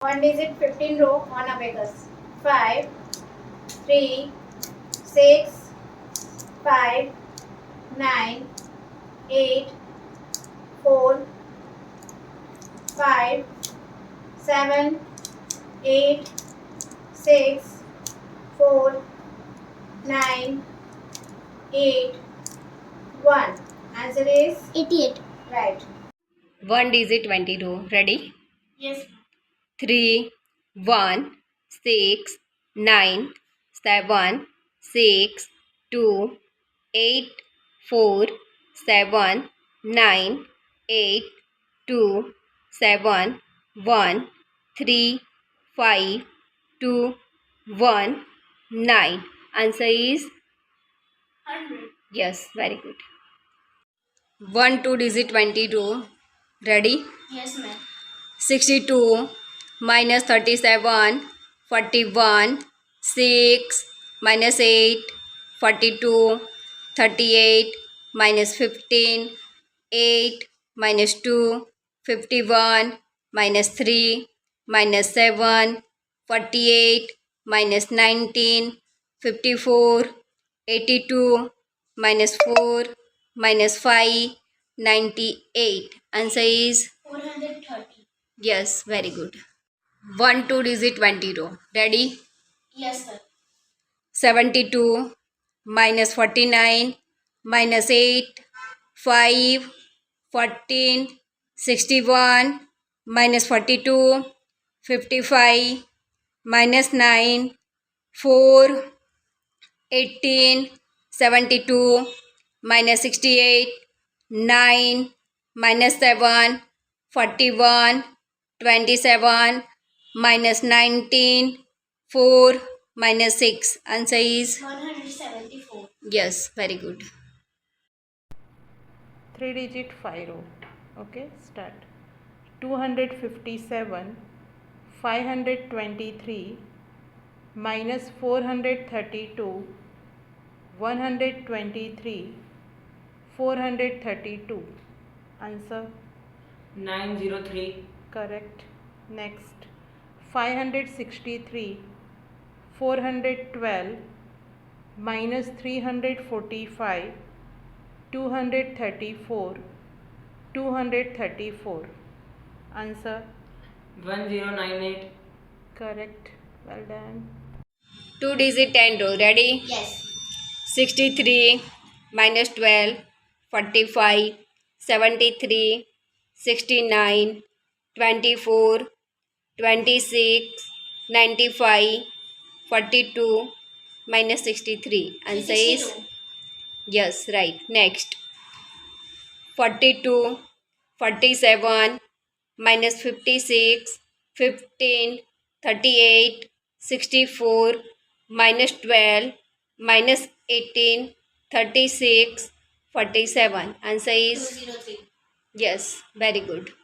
One digit 15 row on abacus. 5, 3, 6, 5, 9, 8, 4, 5, 7, 8, 6, 4, 9, 8, 1. Answer is 88. right. One digit 20 row. Ready? Yes. 3, 1, 6, 9, 7, 6, 2, 8, 4, 7, 9, 8, 2, 7, 1, 3, 5, 2, 1, 9. Answer is 100. yes, very good. 1 2 digit 20 row. Ready? Yes, ma'am. 62 minus 37 41 6 minus 8 42 38 minus 15 8 minus 2 51 minus 3 minus 7 48 minus 19 54 82 minus 4 minus 5 98. Answer is 430. yes, very good. 1 2 digit 20 row. Ready? Yes, sir. 72 minus 49 minus 8 5 14 61 minus 42 55 minus 9 4 18 72 minus 68 9 minus 7 41 27 minus 19 4 minus 6. Answer is 174. yes, very good. 3 digit 5 row. Okay, start. 257 523 minus 432 123 432. Answer 903. correct. Next 563 412 minus 345 234 234. Answer 1098. correct. Well done. 2 digit 10 row. Ready? Yes. 63 minus 12 45 73 69 24 26 95 42 minus 63. Answer is 62. yes, right. Next 42 47 minus 56 15 38 64 minus 12 minus 18 36 47. Answer is 203. yes, very good.